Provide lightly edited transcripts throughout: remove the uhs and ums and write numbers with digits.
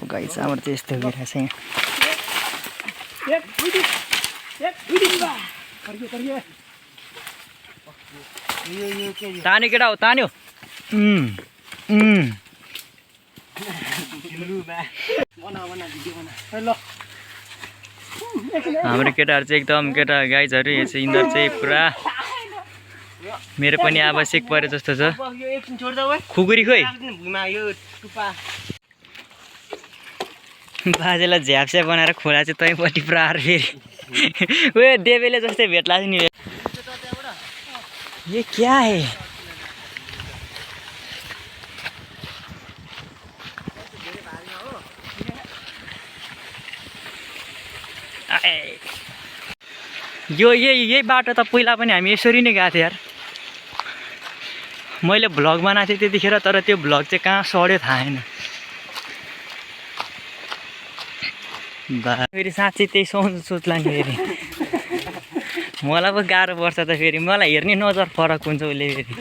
guys हाम्रो चाहिँ यस्तो भइरहेको छ यहाँ तान्यो केटा हो तान्यो हाम्रो केटाहरू चाहिँ एकदम केटा गाइजहरू यो चाहिँ यिनीहरू चाहिँ पुरा मेरो पनि आवश्यक परे जस्तो छ खुकुरी खोइ बाजेलाई झ्याप्स्या बनाएर खोला चाहिँ तैपट्टि पुरा फेरि उयो देवेले जस्तै भेट्ला नि ये क्या है यही बाटो त पहिला पनि हामी यसरी नै गएको थियो यार मैले भ्लग बनाएको थिएँ त्यतिखेर तर त्यो भ्लग चाहिँ कहाँ सड्यो थाहा छैन फेरि साँच्चै त्यही सोच्ला नि फेरि मलाई पो गाह्रो पर्छ त फेरि मलाई हेर्ने नजर फरक हुन्छ उसले फेरि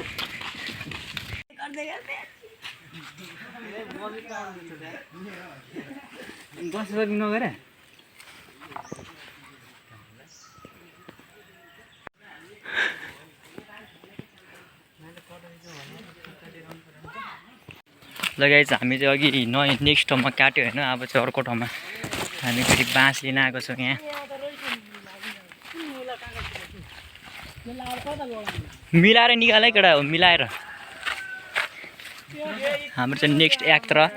नगरे लगाइ चाहिँ हामी चाहिँ अघि नेक्स्ट ठाउँमा काट्यो होइन अब चाहिँ अर्को ठाउँमा हामी फेरि बाँस लिन आएको छौँ यहाँ मिलाएर निकालै केटा हो मिलाएर हाम्रो चाहिँ नेक्स्ट एक्ट र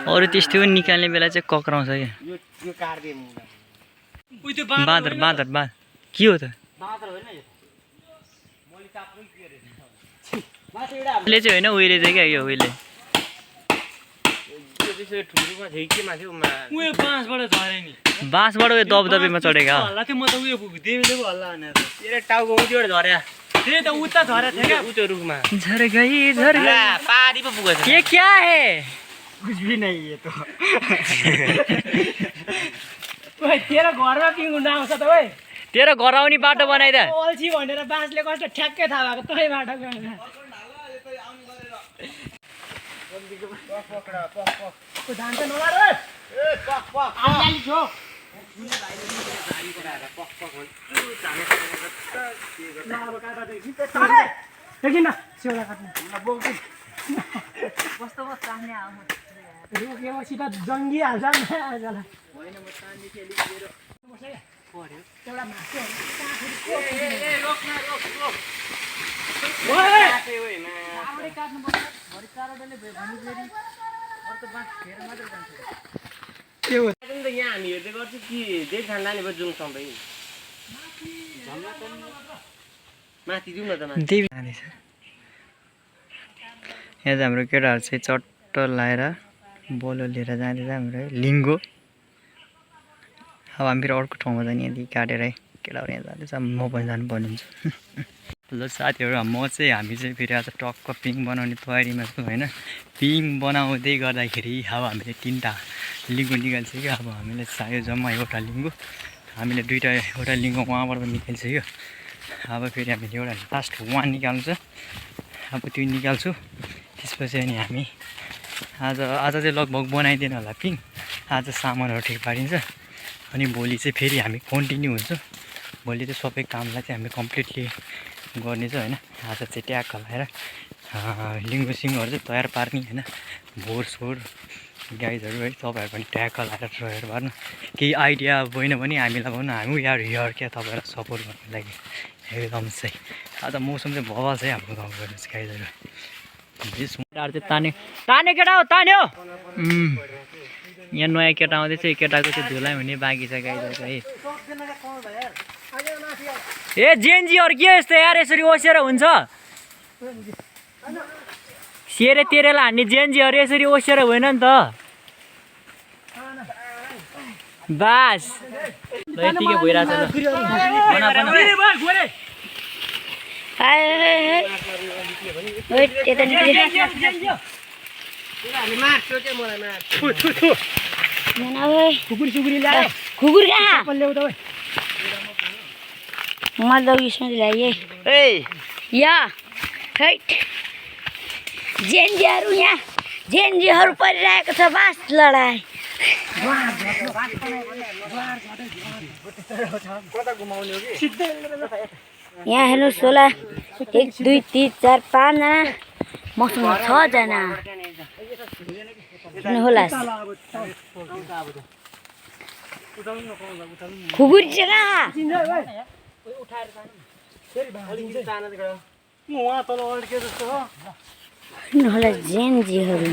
अरू त्यस्तो निकाल्ने बेला चाहिँ कक्राउँछ क्या बाँदर बाँदर के हो त अहिले चाहिँ होइन उहिले चाहिँ क्या यो उहिले बाँसबाट उयो दबदबेमा चढेको ये क्या है कुछ भी नहीं ये तो तेरो घरमा पिङ आउँछ त ओइ तेरो घर आउने बाटो बनाइदा अल्छी भनेर बाँसले कस्तो ठ्याक्कै थाहा भएको तै बाटो गएन धान त नलार ए पक पक आली छो देखिन सेउला काट्नु कस्तो कस्तो आउने आउनु रोकेपछि त जङ्गी हाल्छ नि आजलाई होइन म तान्ने खेली दिएर पर्यो एउटा मासु ए रोक न रोक ओए ओए न आउने काट्नु पर्छ भरि चारवटाले भनि फेरि अर्को बाँस फेर मात्र जान्छ के हो त यहाँ हामी हेर्दै गर्छु कि देख खान लाने भयो जुम सबै माथि जाउँ न त माथि यहाँ चाहिँ हाम्रो केटाहरू चाहिँ चट्ट लाएर बोलो लिएर जाँदैछ हाम्रो लिङ्गो अब हामी फेरि अर्को ठाउँमा जाने यहाँदेखि काटेर है केटाहरू यहाँ जाँदैछ म पनि जानुपर्ने हुन्छ ल साथीहरू हामी चाहिँ फेरि आज टक्क पिङ बनाउने तयारीमा छौँ होइन पिङ बनाउँदै गर्दाखेरि अब हामीले 3टा लिङ्गो निकाल्छौँ अब हामीलाई चाहियो जम्मा एउटा लिङ्गो हामीले एउटा लिङ्गो उहाँबाट निकाल्छौँ अब फेरि हामीले एउटा लास्ट 1 निकाल्नु छ अब त्यो निकाल्छु त्यसपछि अनि हामी आज चाहिँ लगभग बनाइदिएन होला पिङ आज सामानहरू ठिक पारिन्छ अनि भोलि चाहिँ फेरि हामी कन्टिन्यू हुन्छौँ भोलि चाहिँ सबै कामलाई चाहिँ हामी कम्प्लिटली गर्नेछ होइन आज चाहिँ ट्याग हलाएर लिङ्गो सिङ्गोहरू चाहिँ तयार पार्ने होइन बोरसोर गाइजहरू है तपाईँहरू पनि ट्याग हलाएर तयार पार्नु केही आइडिया भएन भने हामीलाई भन्नु हामी यार हियर क्या तपाईँहरूलाई सपोर्ट गर्नुको लागि एकदम चाहिँ आज मौसम चाहिँ भवाल छ है हाम्रो गाउँको गाइजहरू ताने केटा हो तान्यो यहाँ नयाँ केटा आउँदैछ केटाको चाहिँ धुलाई हुने बाँकी छ गाइजहरू है ए जेएनजीहरू के यस्तो यार यसरी ओसेर हुन्छ सेरे तेरेलाई हान्ने जेएनजीहरू यसरी ओसेर होइन नि त बास ल यतिकै भइरहेछ ल खुकुरी ल्यायो खुकुरी कहाँ ल्याउ त मैले दौडीसँग ल्याएँ ए या हैट जेएनजीहरू यहाँ जेएनजीहरू परिरहेको छ बास लडाई यहाँ हेर्नुहोस् होला 1 2 3 4 5 जना मसँग 6 जना होला खुकुरी चाहिँ कहाँ होला जेएनजीहरू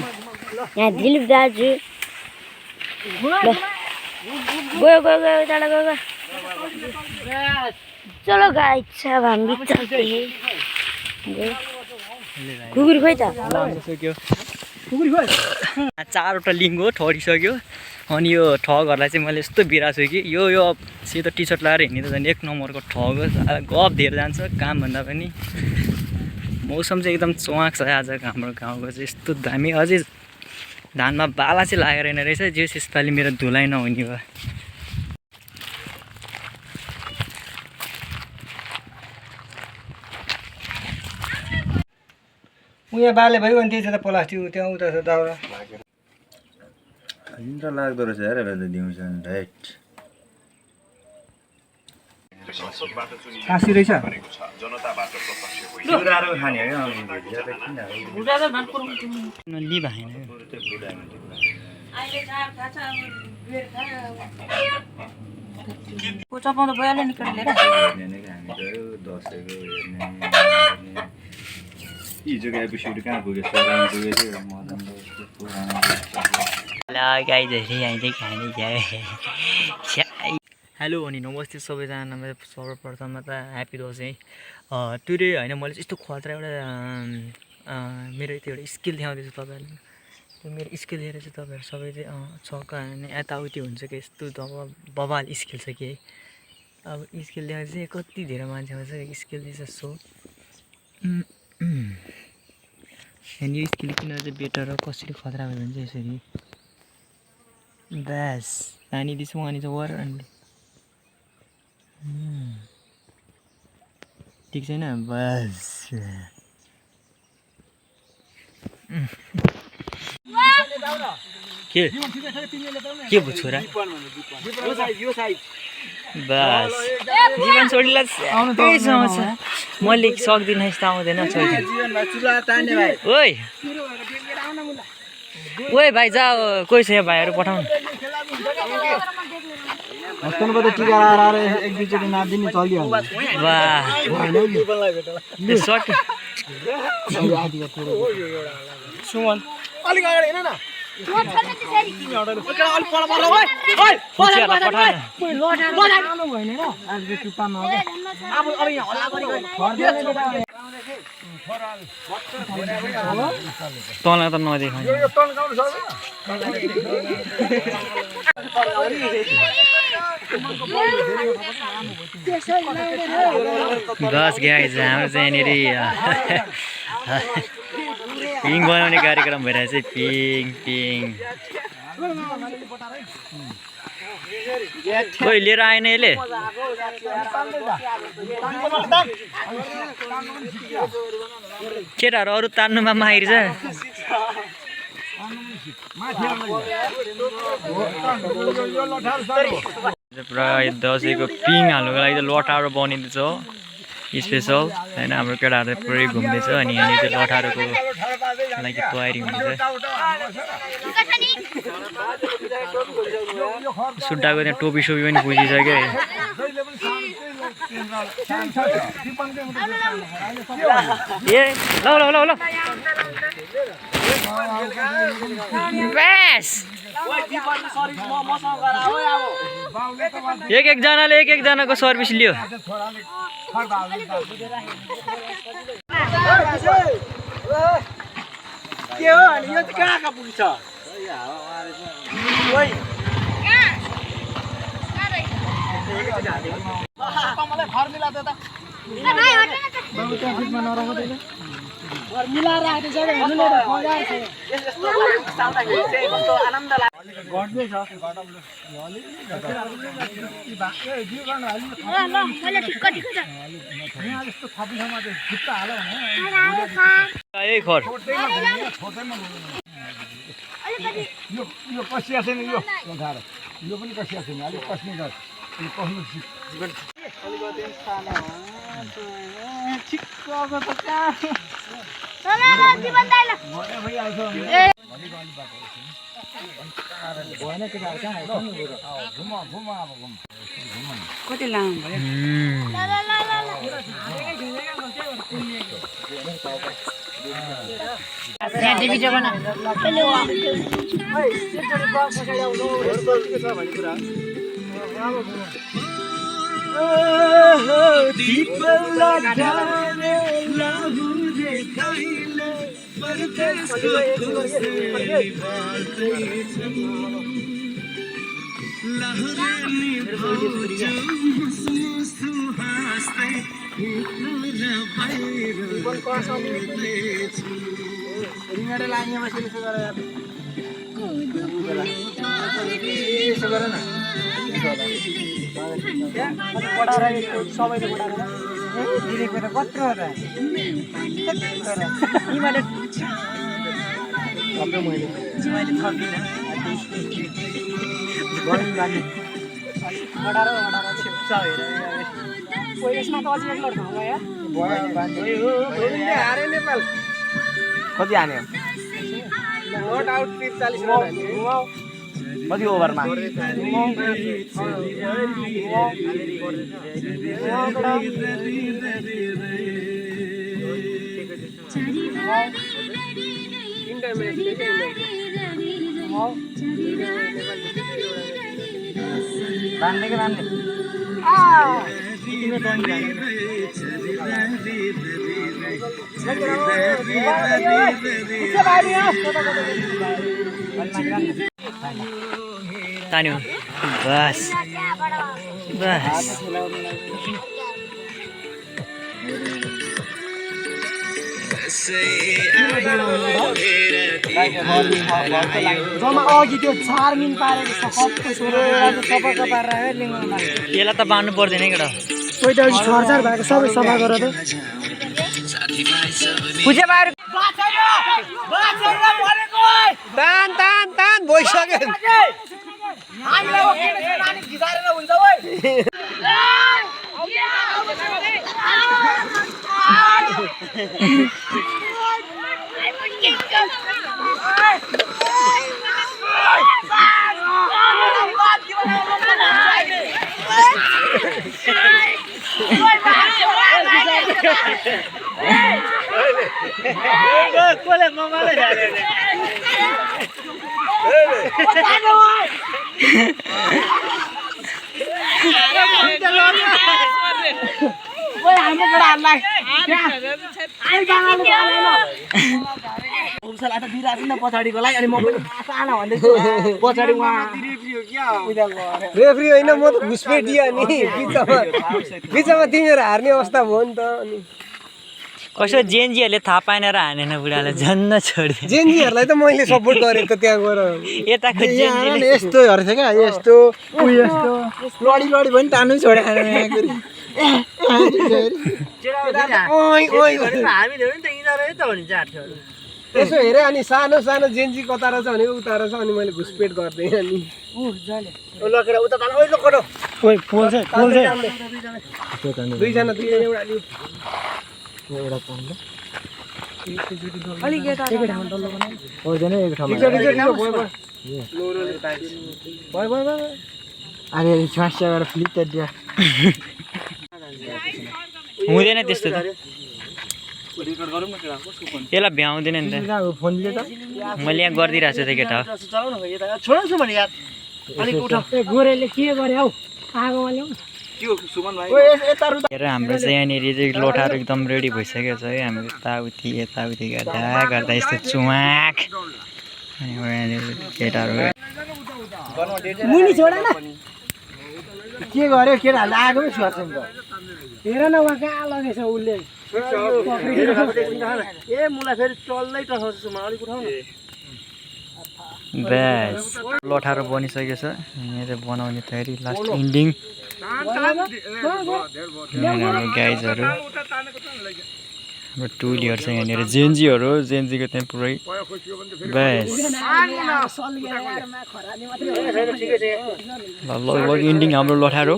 यहाँ दिलीप दाजु गयो गयो गयो टाढा गयो चलो गाइस अब हामी चल्ते खुकुरी खोइ त चारवटा लिङ्गो ठडिसक्यो अनि यो ठगहरूलाई चाहिँ मैले यस्तो बिराएको छु कि यो सेतो टी सर्ट लगाएर हिँड्ने त झन् 1 नम्बरको ठग हो गफ धेर जान्छ कामभन्दा पनि मौसम चाहिँ एकदम चुवाक छ आज हाम्रो गाउँको चाहिँ यस्तो दामी अझै धानमा बाला चाहिँ लागेर रहेन रहेछ जे यसपालि मेरो धुलाइ नहुने भयो उहाँ बाले भयो अनि त्यही छ त प्लास्टिक त्यहाँ उता छ दाउरा त लाग्दो रहेछ हेर त दिउँसो राइट खासी रहेछ चुराहरू खाने हो लि भएन चपाउँदा भइहाल्यो नि केटाले दसैँको हिजोको एपिसोड कहाँ पुगेछ हेलो अनि नमस्ते सबैजना सर्वप्रथममा त ह्याप्पी दसैँ टुडे होइन मैले यस्तो खतरा एउटा मेरो त्यो एउटा स्किल देखाउँदैछु तपाईँहरूले त्यो मेरो स्किल लिएर चाहिँ तपाईँहरू सबै चाहिँ छक्क अनि यताउति हुन्छ कि यस्तो बवाल स्किल छ कि अब स्किल देखाएर चाहिँ कति धेरै मान्छे आउँछ स्किल दिस सो अनि यो स्किल किन चाहिँ बेटर र कसरी खतरा भयो भने चाहिँ यसरी बस अनि this one is were only ठिक छैन बस के भयो छोरा बस जीवन छोडीलाई त्यही समस्या मैले सक्दिनँ यस्तो आउँदैन ओइ ओइ भाइ जा कोही छ यहाँ भाइहरू पठाउनु हस्ताउनु पर्दा टिका लगाएर एक दुईचोटि नाच्दिने चलिहाल्छ वाह सुमन अलिक अगाडि हेर न तँलाई त नदेखाउनु बस गाइज हाम्रो चाहिँ यहाँनिर पिङ बनाउने कार्यक्रम भइरहेछ पिङ पिङ खोइ लिएर आएन यसले केटाहरू अरू तान्नुमा माहिर छ पुरा दसैँको पिङ हाल्नुको लागि चाहिँ लटारो बनिँदैछ स्पेसल होइन हाम्रो केटाहरू पुरै घुम्दैछ अनि यहाँनिर चाहिँ लटारोको लागि तयारी हुँदैछ सुड्डाको त्यहाँ टोपी सोपी पनि बुझिसक्यो ए ल ल ल ल एकजनाले एकजनाको सर्भिस लियो के हो अनि यो चाहिँ कहाँ पुग्छ मलाई फर्मुला त मिलाएर राख्दै छ ए खर यो कसिया छैन यो उठाएर यो पनि कसिया छैन अलिक कस्ने गर कस्नु अलिकति सानो ठिक्कको त कहाँ कति लामो भयो रिङाडे लाग्ने मान्छेले यसो गरेर यसो गर न पढाएर सबैले पढाएर दिदीको त कत्रो हो त यिनीहरूले मैले थपिनँ छिप्छ हेर यसमा त अझै एक लड्छ होला हारे नेपाल कति हान्यो नट आउट 40 रन कति ओभरमा तान्यो बस बस जम्मा अघि त्यो 4 मिन पारेको सबै सफा पारेर लिङमा यसलाई त बाँड्नु पर्दैन केटा कोही त अघि छरछार भएको सबै सफा गर त पूजा बार तान तान तान भइसक्यो हामीलाई ओके नानी गिजारेर हुन्छ ओइ कोले ममाले जाने पछाडिकोलाई अनि म पनि सानो भन्दैछु पछाडि रेफ्री होइन म त घुसपेट दियो नि बिचमा तिमीहरू हार्ने अवस्था भयो नि त अनि कसो जेएनजीहरूले थाहा पाएन र हानेन बुढालाई झन्न छोड्यो जेएनजीहरूलाई त मैले सपोर्ट गरेँ त त्यहाँ गएर यताको जेएनजीले यस्तोहरू थियो क्या यस्तो यस्तो लडी लडी पनि टान्नु छोडेर यसो हेरेँ अनि सानो सानो जेएनजी कता रहेछ भने उता रहेछ अनि मैले घुसपेट गर्दै अनि लकेर उता ताल ओइ लकेर ओइ पोल्छ दुईजना एउटा लिऊ एउटा पन्द अलि के त एक ठाउँ डल्लो बनाउ होदैन एक ठाउँमा भयो अरे छास्या गरेर फ्लिप त दिया हुँदैन त्यस्तो त रेकर्ड गरौँ न केटा कसको फोन यसलाई भ्याउँदैन नि त फोनले त मैले यहाँ गरिदिरहेको छु त केटा चलाउन हो यता छोड्छु भने यार अलिक उठा ए गोरेले के गरे हौ आगोमा ल्याउ त्यो सुमन भाइ ओए यता रुदा हेर हाम्रो चाहिँ यहाँनिर चाहिँ लोटाहरू एकदम रेडी भइसकेको छ है हामी यताउति गर्दा गर्दा यस्तो चुवाक अनि यहाँनिर केटाहरू मुनि छोड न के गर्यो केटाहरूले आगोमै छुवाछ नि त हेर न वहाँ कहाँ लगेछ उसले ए मुला फेरि चल्दै टसाउँछु म अलिक उठाउ न बेस लठारो बनिसकेको छ यहाँ चाहिँ बनाउने तयारी लास्ट इन्डिङ हाम्रो गाइजहरू हाम्रो टुलीहरू छ यहाँनिर जेन्जीको त्यहाँ पुरै बेस लगभग इन्डिङ हाम्रो लठारो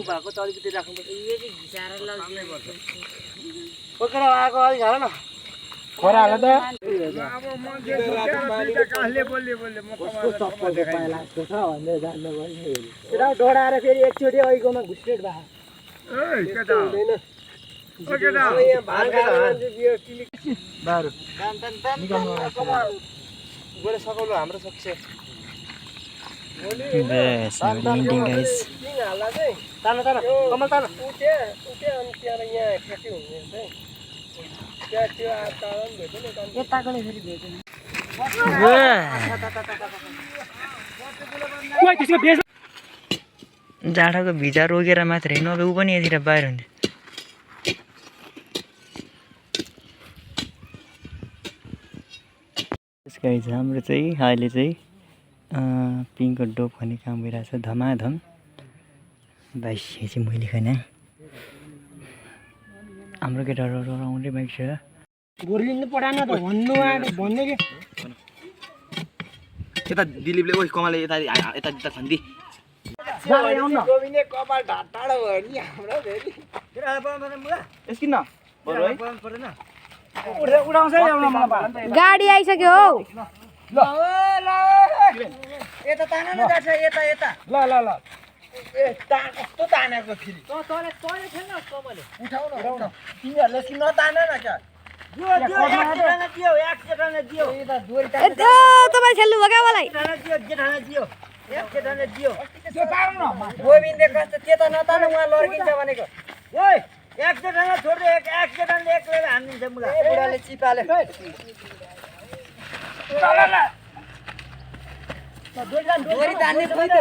डढाएर फेरि एकचोटि अहिलेकोमा घुस्टेट सकाउनु हाम्रो सक्सेस बेस इन्डिङ गाइज तान कमल तान उठे अनि त्यहाँ यहाँ ठ्याक्कै हुने जाडोको भिजा रोकेर मात्रै नभए ऊ पनि यतिर बाहिर हुन्थ्यो गाइज हाम्रो चाहिँ अहिले चाहिँ पिङको डोप खाने काम भइरहेछ धमाधम भाइ यो चाहिँ मैले खाने हाम्रो केटाहरू आउँदै बाइक छ गोर्लिनु पठाएन त भन्नु भन्ने कि यता दिलीपले ओइ कमलले यता यता खन्दी गोविन्दले कपाल ढाडा भयो नि हाम्रो भेली यसकिन बरु है उडाउँछ गाडी आइसक्यो हौ यता तान न जान्छ यता ल ए कस्तो तानेको फेरि तले छैन कमले उठाउ न तिमीहरुले किन नतान न क्या दियो तपाईँ खेल्नु भयो क्या मलाई गोविन्दले कस्तो त्यता नतान उहाँ लड्किन्छ भनेको ओइ एक जेठाना छोड्दै एक जेठानले एक्लै हान्दिन्छ मुला बुढाले चिपाले दोरी तान्ने खोइ त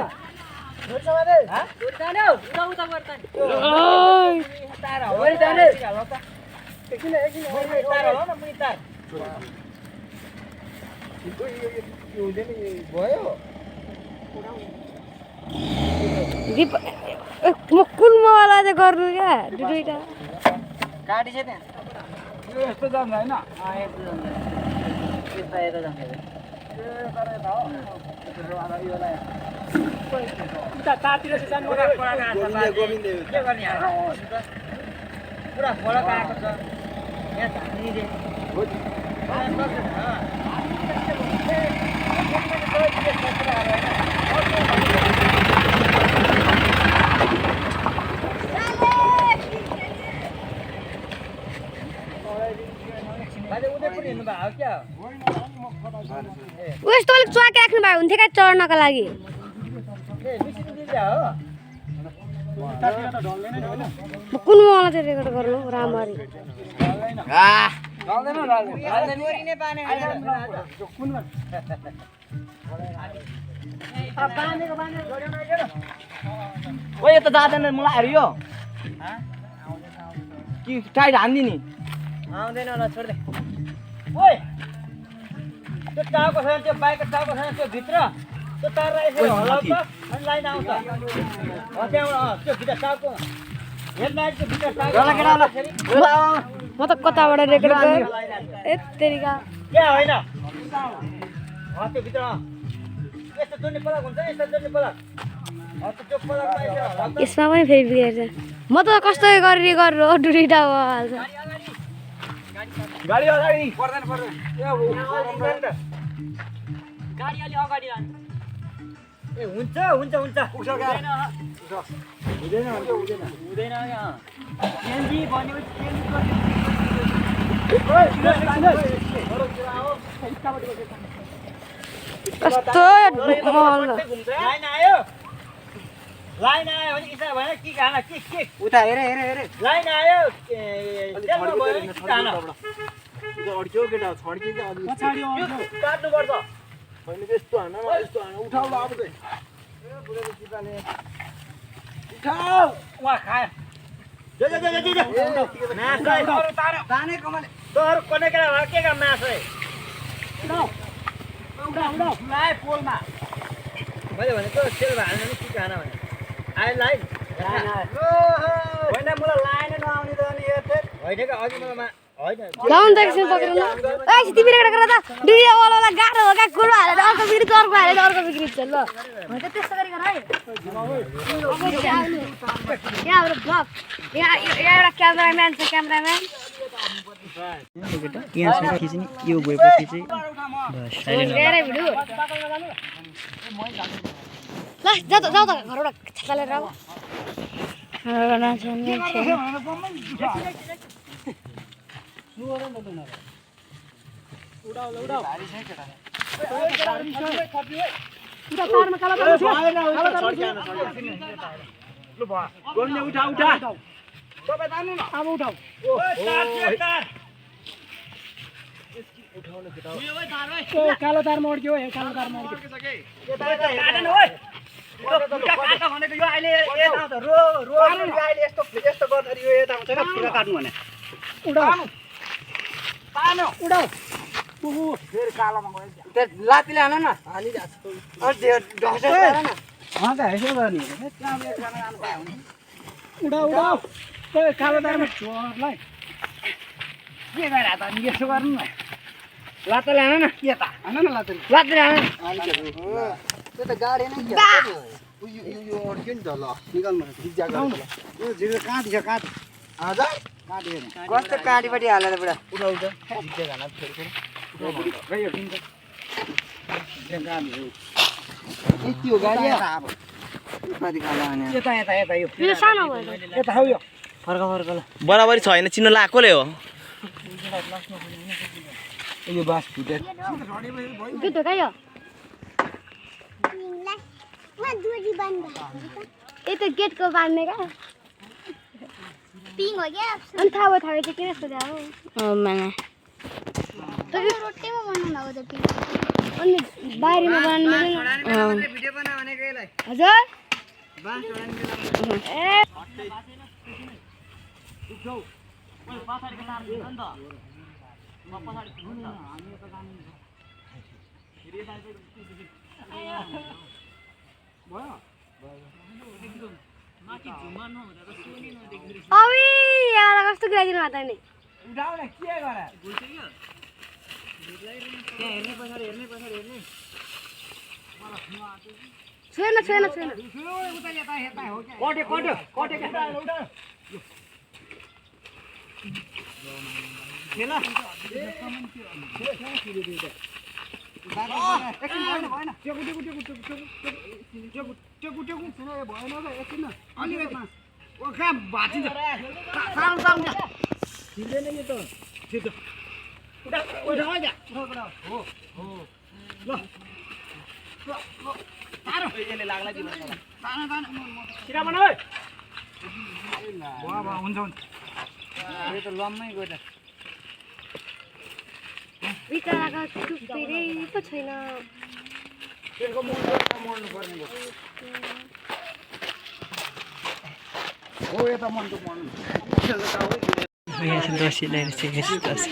दोरी समाते दोरी तान्यो उता गर्छ तार हो दोरी तान्ने एकछिन तार हो न मुनि तार यो भयो दिप म कुन मोबाइल चाहिँ गर्नु क्या दुईटा गाडी छ त्यहाँ यो यस्तो जान्छ हैन यता जान्छ उता तारतिर चाहिँ जानु गोविन्दले के गर्ने पुरा फरक आएको छ यहाँ धानीले यस्तो अलिक च्वाके राख्नु भयो हुन्थ्यो क्या चढ्नको लागि कुन मोबाइल चाहिँ रेकर्ड गर्नु राम्ररी ओइ यता जाँदैन मलाई हरियो कि टाइट हान्दिनी आउँदैन होला छोड्दे ओइ त्यो टाउको छैन त्यो बाइकको टाउको छैन त्यो भित्र त्यो तारलाई यसरी हल्लाउँछ अनि लाइन आउँछ त्यहाँबाट त्यो भित्र टाउको हेडलाइट त्यो भित्र टाउको म त कताबाट रेकर्ड गरेँ यत्तेरिका क्या होइन त्यो भित्र यस्तो जुनी पलक हुन्छ यस्तो जुनी पलक त्यो पलकमा यसरी हल्लाउँछ यसमा पनि फेरि बिग्रेछ म त कस्तो गरेर हो दुईटा भइहाल्छ गाडी अगाडि पर्दैन गाडी अलि अगाडि लान्छ ए हुन्छ पुग्छ हुँदैन एनजी भनेपछि कस्तो लाइन आयो भने इसा भने के खाना के उता हेरे लाइन आयो जेलमा भयो भने के खाना अड्क्यो केटा छड्क्यो कि अलि पछाडि काट्नु पर्छ होइन यस्तो हान उठाउ ल अब चाहिँ उठाउ वा खायो ताने कमले तोहरु कोने केटा के का मास है लाए पोलमा मैले भनेको सेल हाल्नु नि के खाना भने आइ लाइन होइन मलाई लाइन नआउने त अनि हेर्थे होइन कि अघि मलाई होइन लाउन त एकछिन पक्रेन ए तिमी रेकर्ड गर त दुईया वाला गाह्रो हो का कुरो हालेर अर्को बिग्रिन्छ अर्को हालेर अर्को बिग्रिन्छ ल म त त्यस्तो गरी गर है यहाँ हाम्रो ब्लग यहाँ एउटा क्यामेराम्यान छ क्यामेराम्यान यहाँसम्म खिच्ने यो गएपछि चाहिँ बस साइलेन्ट धेरै भिडियो ल जाऊ त घरबाट छकालेर आऊ कालो तारमा अड्क्यो है कालो तारमा अड्क्यो भनेको यो अहिले यता आउँछ रो रो अहिले यस्तो यस्तो गर्दाखेरि यो यता आउँछ क्या फुला काट्नु भने उडाउ तानो उडाउ ओहो फेरि कालोमा गयो त्यो लातीले हान न हालिरहेको छ अझ ढसे हान न त हेसो गर्ने उडाउ उडाउ त्यो कालो तारमा चोरलाई के गरे त अनि यसो गर्नु न लातले हान न के त हान न लातले हान त्यो त गाडी नै यो अड्क्यो नि त ल निकाल्नु भिजा गर्नु यो झिरो काँटी छ काँटी हजुर काँटी हेर्नु कस्तो काँटीपट्टि हालेर बुढा उठाउ त भिजा जान फेरि फेरि यो दिन्छ काँटी हो यति हो गाडी अब कति काला हाने यता यता यता यो यो सानो भयो यता हो यो फर्क फर्क ल बराबरी छैन चिन्न लाएकोले हो यो बास फुटे के त गायो ये तो गेट को बांधने का पिंग हो गया अब था वो था कि किने सोचा हो मैंने तो रोटी में बनाना होगा तो पिंग अन्य बाहर में बनाने में भिडियो बनाउने गएलाई हजुर बास छोड्ने के ए उठौ ओइ पछाडीको तार दिन्छ नि त म पछाडी हुन्छ हामी त जानु फेरि यता अबे यार कस्तो गिराइदिनु माता नि उठाउ न के गरे भुल्छ के हेर्ने पछाडी हेर्ने छैन उता यता यता हो के कटे के उठा खेला बिचराको टुप्पीरै पो छैन यहाँ से दसी ल्याएर चाहिँ दसी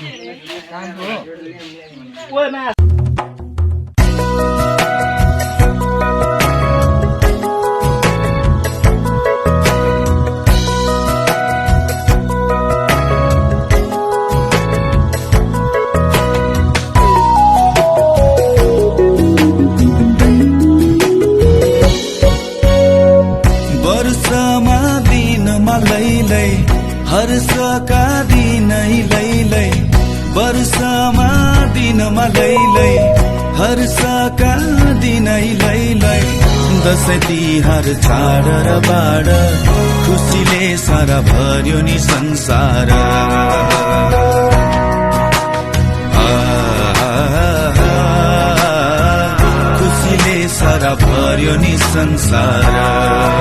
हर्षका दिनै लैलै वर्षमा दिनमा लैलै हर्षका दिनै लैलै दसैँ तिहार चाड र बाड खुसीले सारा भर्यो नि संसार खुसीले सारा भर्यो नि संसार